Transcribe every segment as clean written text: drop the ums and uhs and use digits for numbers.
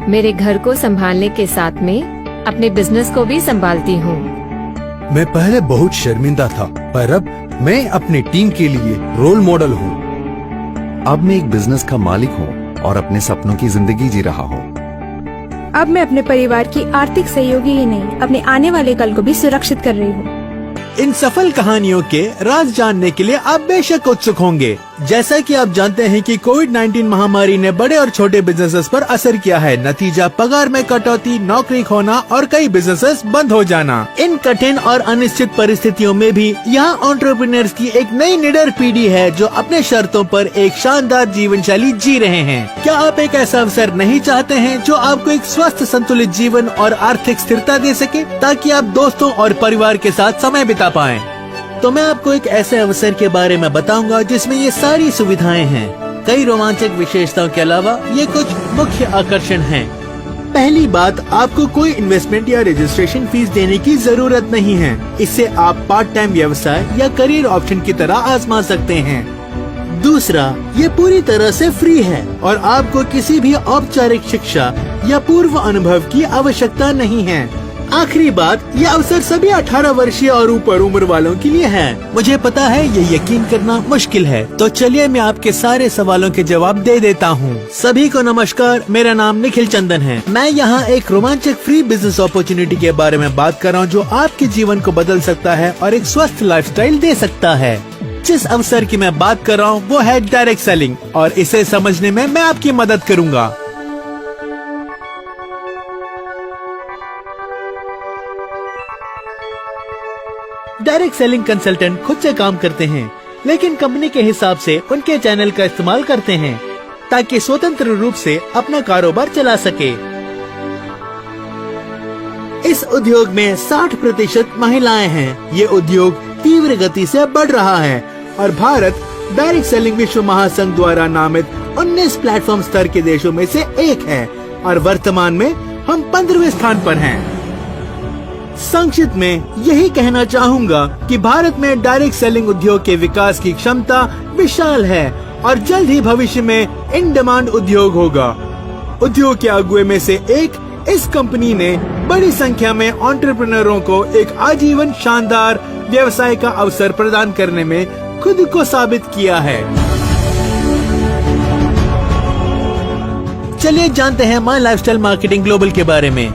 मेरे घर को संभालने के साथ में अपने बिजनेस को भी संभालती हूँ। मैं पहले बहुत शर्मिंदा था, पर अब मैं अपनी टीम के लिए रोल मॉडल हूँ। अब मैं एक बिजनेस का मालिक हूँ और अपने सपनों की जिंदगी जी रहा हूँ। अब मैं अपने परिवार की आर्थिक सहयोगी ही नहीं, अपने आने वाले कल को भी सुरक्षित कर रही हूँ। इन सफल कहानियों के राज जानने के लिए आप बेशक उत्सुक होंगे। जैसा कि आप जानते हैं कि कोविड-19 महामारी ने बड़े और छोटे बिजनेसेस पर असर किया है। नतीजा पगार में कटौती, नौकरी खोना और कई बिजनेसेस बंद हो जाना। इन कठिन और अनिश्चित परिस्थितियों में भी यहाँ एंटरप्रेन्योर्स की एक नई निडर पीढ़ी है जो अपने शर्तों पर एक शानदार जीवन शैली जी रहे हैं। क्या आप एक ऐसा अवसर नहीं चाहते हैं जो आपको एक स्वस्थ संतुलित जीवन और आर्थिक स्थिरता दे सके, ताकि आप दोस्तों और परिवार के साथ समय बिता पाएं? तो मैं आपको एक ऐसे अवसर के बारे में बताऊंगा जिसमें ये सारी सुविधाएं हैं। कई रोमांचक विशेषताओं के अलावा ये कुछ मुख्य आकर्षण हैं। पहली बात, आपको कोई इन्वेस्टमेंट या रजिस्ट्रेशन फीस देने की जरूरत नहीं है। इससे आप पार्ट टाइम व्यवसाय या करियर ऑप्शन की तरह आजमा सकते हैं। दूसरा, ये पूरी तरह से फ्री है और आपको किसी भी औपचारिक शिक्षा या पूर्व अनुभव की आवश्यकता नहीं है। आखिरी बात, ये अवसर सभी 18 वर्षीय और ऊपर उम्र वालों के लिए है। मुझे पता है ये यकीन करना मुश्किल है, तो चलिए मैं आपके सारे सवालों के जवाब दे देता हूँ। सभी को नमस्कार, मेरा नाम निखिल चंदन है। मैं यहाँ एक रोमांचक फ्री बिजनेस अपॉर्चुनिटी के बारे में बात कर रहा हूँ जो आपके जीवन को बदल सकता है और एक स्वस्थ लाइफस्टाइल दे सकता है। जिस अवसर की मैं बात कर रहा हूँ वो है डायरेक्ट सेलिंग, और इसे समझने में मैं आपकी मदद करूँगा। डायरेक्ट सेलिंग कंसल्टेंट खुद से काम करते हैं, लेकिन कंपनी के हिसाब से उनके चैनल का इस्तेमाल करते हैं ताकि स्वतंत्र रूप से अपना कारोबार चला सके। इस उद्योग में 60% महिलाएं हैं। ये उद्योग तीव्र गति से बढ़ रहा है और भारत डायरेक्ट सेलिंग विश्व महासंघ द्वारा नामित 19 प्लेटफॉर्म स्तर के देशों में से एक है और वर्तमान में हम 15वें स्थान पर हैं। संक्षिप्त में यही कहना चाहूँगा कि भारत में डायरेक्ट सेलिंग उद्योग के विकास की क्षमता विशाल है और जल्द ही भविष्य में इन डिमांड उद्योग होगा। उद्योग के अगुए में से एक, इस कंपनी ने बड़ी संख्या में एंटरप्रेन्योरों को एक आजीवन शानदार व्यवसाय का अवसर प्रदान करने में खुद को साबित किया है। चलिए जानते हैं माई लाइफस्टाइल मार्केटिंग ग्लोबल के बारे में।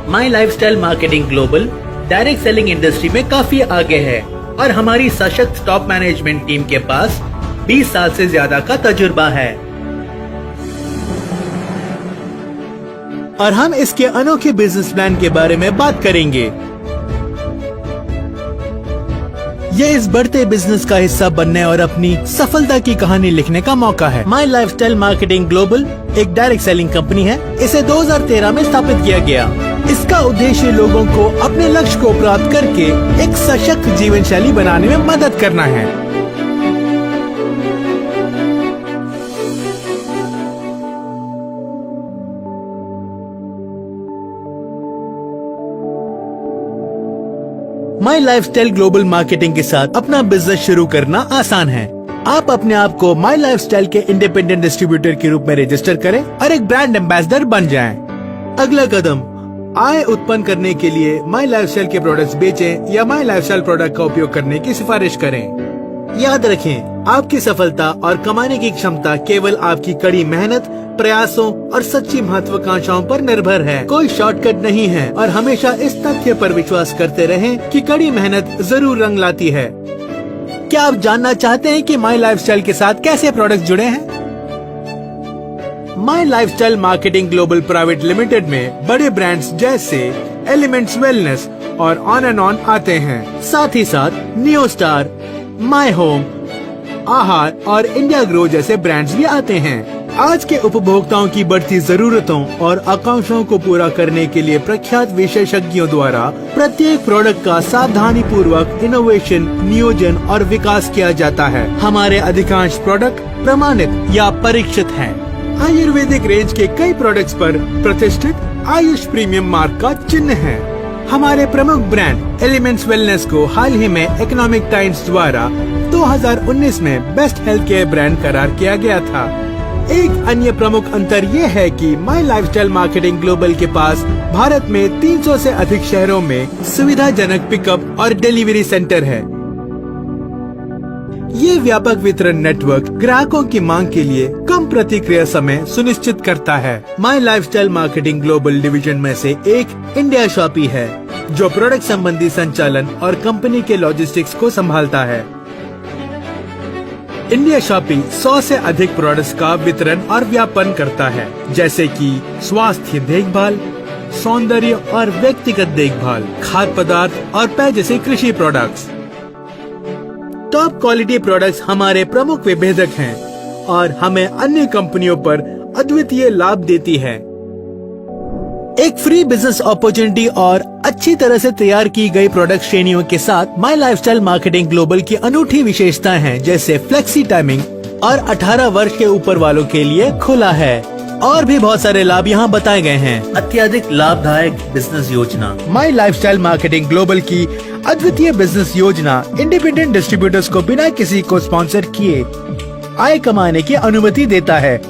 My lifestyle marketing global direct selling industry में काफी आगे है और हमारी सशक्त टॉप मैनेजमेंट टीम के पास 20 साल से ज्यादा का तजुर्बा है और हम इसके अनोखे बिजनेस प्लान के बारे में बात करेंगे। ये इस बढ़ते बिजनेस का हिस्सा बनने और अपनी सफलता की कहानी लिखने का मौका है। माई लाइफस्टाइल मार्केटिंग ग्लोबल एक डायरेक्ट सेलिंग कंपनी है। इसे 2013 में स्थापित किया गया। इसका उद्देश्य लोगों को अपने लक्ष्य को प्राप्त करके एक सशक्त जीवन शैली बनाने में मदद करना है। माई लाइफस्टाइल ग्लोबल मार्केटिंग के साथ अपना बिजनेस शुरू करना आसान है। आप अपने आप को माई लाइफस्टाइल के इंडिपेंडेंट डिस्ट्रीब्यूटर के रूप में रजिस्टर करें और एक ब्रांड एम्बेसडर बन जाएं। अगला कदम, आय उत्पन्न करने के लिए माई लाइफस्टाइल के प्रोडक्ट्स बेचें या माई लाइफस्टाइल प्रोडक्ट का उपयोग करने की सिफारिश करें। याद रखें, आपकी सफलता और कमाने की क्षमता केवल आपकी कड़ी मेहनत, प्रयासों और सच्ची महत्वाकांक्षाओं पर निर्भर है। कोई शॉर्टकट नहीं है और हमेशा इस तथ्य पर विश्वास करते रहें कि कड़ी मेहनत जरूर रंग लाती है। क्या आप जानना चाहते हैं कि माई लाइफस्टाइल के साथ कैसे प्रोडक्ट जुड़े हैं? My lifestyle marketing global private limited में बड़े ब्रांड्स जैसे एलिमेंट्स वेलनेस और ऑन एंड ऑन आते हैं। साथ ही साथ नियो स्टार, माई होम, आहार और इंडिया ग्रो जैसे ब्रांड्स भी आते हैं। आज के उपभोक्ताओं की बढ़ती जरूरतों और आकांक्षाओं को पूरा करने के लिए प्रख्यात विशेषज्ञों द्वारा प्रत्येक प्रोडक्ट का सावधानी पूर्वक इनोवेशन, नियोजन और विकास किया जाता है। हमारे अधिकांश प्रोडक्ट प्रमाणित या परीक्षित हैं। आयुर्वेदिक रेंज के कई प्रोडक्ट्स पर प्रतिष्ठित आयुष प्रीमियम मार्क का चिन्ह है। हमारे प्रमुख ब्रांड एलिमेंट्स वेलनेस को हाल ही में इकोनॉमिक टाइम्स द्वारा 2019 में बेस्ट हेल्थ केयर ब्रांड करार किया गया था। एक अन्य प्रमुख अंतर ये है कि माई लाइफस्टाइल मार्केटिंग ग्लोबल के पास भारत में 300 से अधिक शहरों में सुविधाजनक पिकअप और डिलीवरी सेंटर है। ये व्यापक वितरण नेटवर्क ग्राहकों की मांग के लिए कम प्रतिक्रिया समय सुनिश्चित करता है। My lifestyle marketing global division में से एक इंडिया शॉपी है, जो प्रोडक्ट संबंधी संचालन और कंपनी के लॉजिस्टिक्स को संभालता है। इंडिया शॉपी 100 से अधिक प्रोडक्ट्स का वितरण और व्यापन करता है, जैसे कि स्वास्थ्य देखभाल, सौंदर्य और व्यक्तिगत देखभाल, खाद्य पदार्थ और पेय जैसे कृषि प्रोडक्ट्स। टॉप क्वालिटी प्रोडक्ट्स हमारे प्रमुख विभेदक हैं और हमें अन्य कंपनियों पर अद्वितीय लाभ देती है। एक फ्री बिजनेस अपॉर्चुनिटी और अच्छी तरह से तैयार की गई प्रोडक्ट श्रेणियों के साथ माई लाइफस्टाइल मार्केटिंग ग्लोबल की अनूठी विशेषताएं हैं, जैसे फ्लेक्सी टाइमिंग और 18 वर्ष के ऊपर वालों के लिए खुला है। और भी बहुत सारे लाभ यहाँ बताए गए हैं। अत्यधिक लाभदायक बिजनेस योजना। माई लाइफस्टाइल मार्केटिंग ग्लोबल की अद्वितीय बिजनेस योजना इंडिपेंडेंट डिस्ट्रीब्यूटर्स को बिना किसी को स्पॉन्सर किए आय कमाने की अनुमति देता है,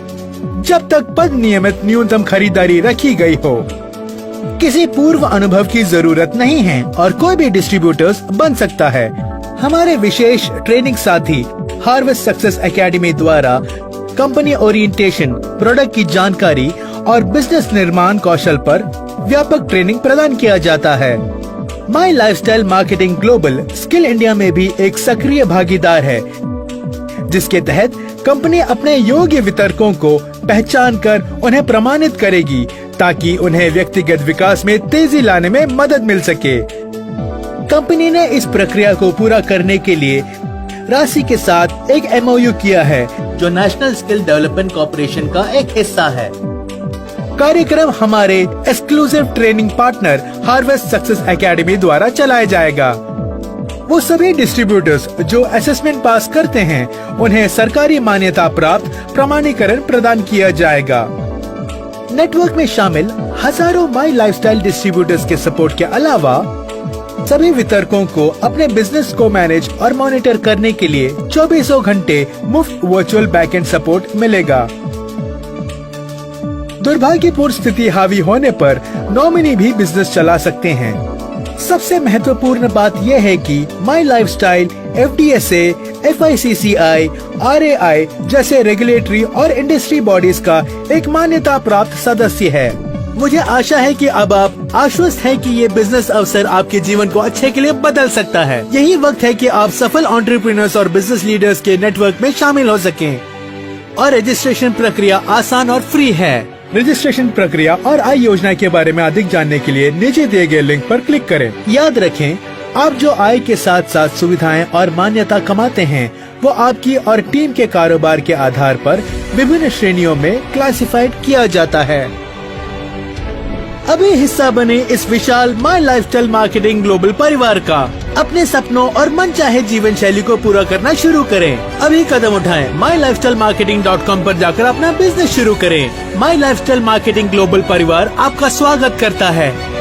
जब तक पद नियमित न्यूनतम खरीदारी रखी गई हो। किसी पूर्व अनुभव की जरूरत नहीं है और कोई भी डिस्ट्रीब्यूटर्स बन सकता है। हमारे विशेष ट्रेनिंग साथी हार्वेस्ट सक्सेस एकेडमी द्वारा कंपनी ओरिएंटेशन, प्रोडक्ट की जानकारी और बिजनेस निर्माण कौशल पर व्यापक ट्रेनिंग प्रदान किया जाता है। My lifestyle marketing global skill India में भी एक सक्रिय भागीदार है, जिसके तहत कंपनी अपने योग्य वितरकों को पहचान कर उन्हें प्रमाणित करेगी, ताकि उन्हें व्यक्तिगत विकास में तेजी लाने में मदद मिल सके। कंपनी ने इस प्रक्रिया को पूरा करने के लिए राशि के साथ एक MOU किया है, जो नेशनल स्किल डेवलपमेंट कॉर्पोरेशन का एक हिस्सा है। कार्यक्रम हमारे exclusive training partner harvest success academy द्वारा चलाया जाएगा। वो सभी डिस्ट्रीब्यूटर्स जो असेसमेंट पास करते हैं, उन्हें सरकारी मान्यता प्राप्त प्रमाणीकरण प्रदान किया जाएगा। नेटवर्क में शामिल हजारों माई लाइफस्टाइल डिस्ट्रीब्यूटर्स के सपोर्ट के अलावा सभी वितरकों को अपने बिजनेस को मैनेज और मॉनिटर करने के लिए 24 घंटे मुफ्त वर्चुअल बैकएंड सपोर्ट मिलेगा। दुर्भाग्यपूर्ण स्थिति हावी होने पर नॉमिनी भी बिजनेस चला सकते हैं। सबसे महत्वपूर्ण बात यह है कि माई लाइफस्टाइल FDSA, FICCI, RAI जैसे रेगुलेटरी और इंडस्ट्री बॉडीज का एक मान्यता प्राप्त सदस्य है। मुझे आशा है कि अब आप आश्वस्त हैं कि ये बिजनेस अवसर आपके जीवन को अच्छे के लिए बदल सकता है। यही वक्त है कि आप सफल एंटरप्रेन्योर्स और बिजनेस लीडर्स के नेटवर्क में शामिल हो सकें। और रजिस्ट्रेशन प्रक्रिया आसान और फ्री है। रजिस्ट्रेशन प्रक्रिया और आय योजना के बारे में अधिक जानने के लिए नीचे दिए गए लिंक पर क्लिक करें। याद रखें, आप जो आय के साथ साथ सुविधाएं और मान्यता कमाते हैं, वो आपकी और टीम के कारोबार के आधार पर विभिन्न श्रेणियों में क्लासिफाइड किया जाता है। अभी हिस्सा बने इस विशाल माई लाइफस्टाइल मार्केटिंग ग्लोबल परिवार का। अपने सपनों और मनचाहे जीवन शैली को पूरा करना शुरू करें। अभी कदम उठाएं। myLifestyleMarketing.com पर जाकर अपना बिजनेस शुरू करें। माई लाइफस्टाइल मार्केटिंग ग्लोबल परिवार आपका स्वागत करता है।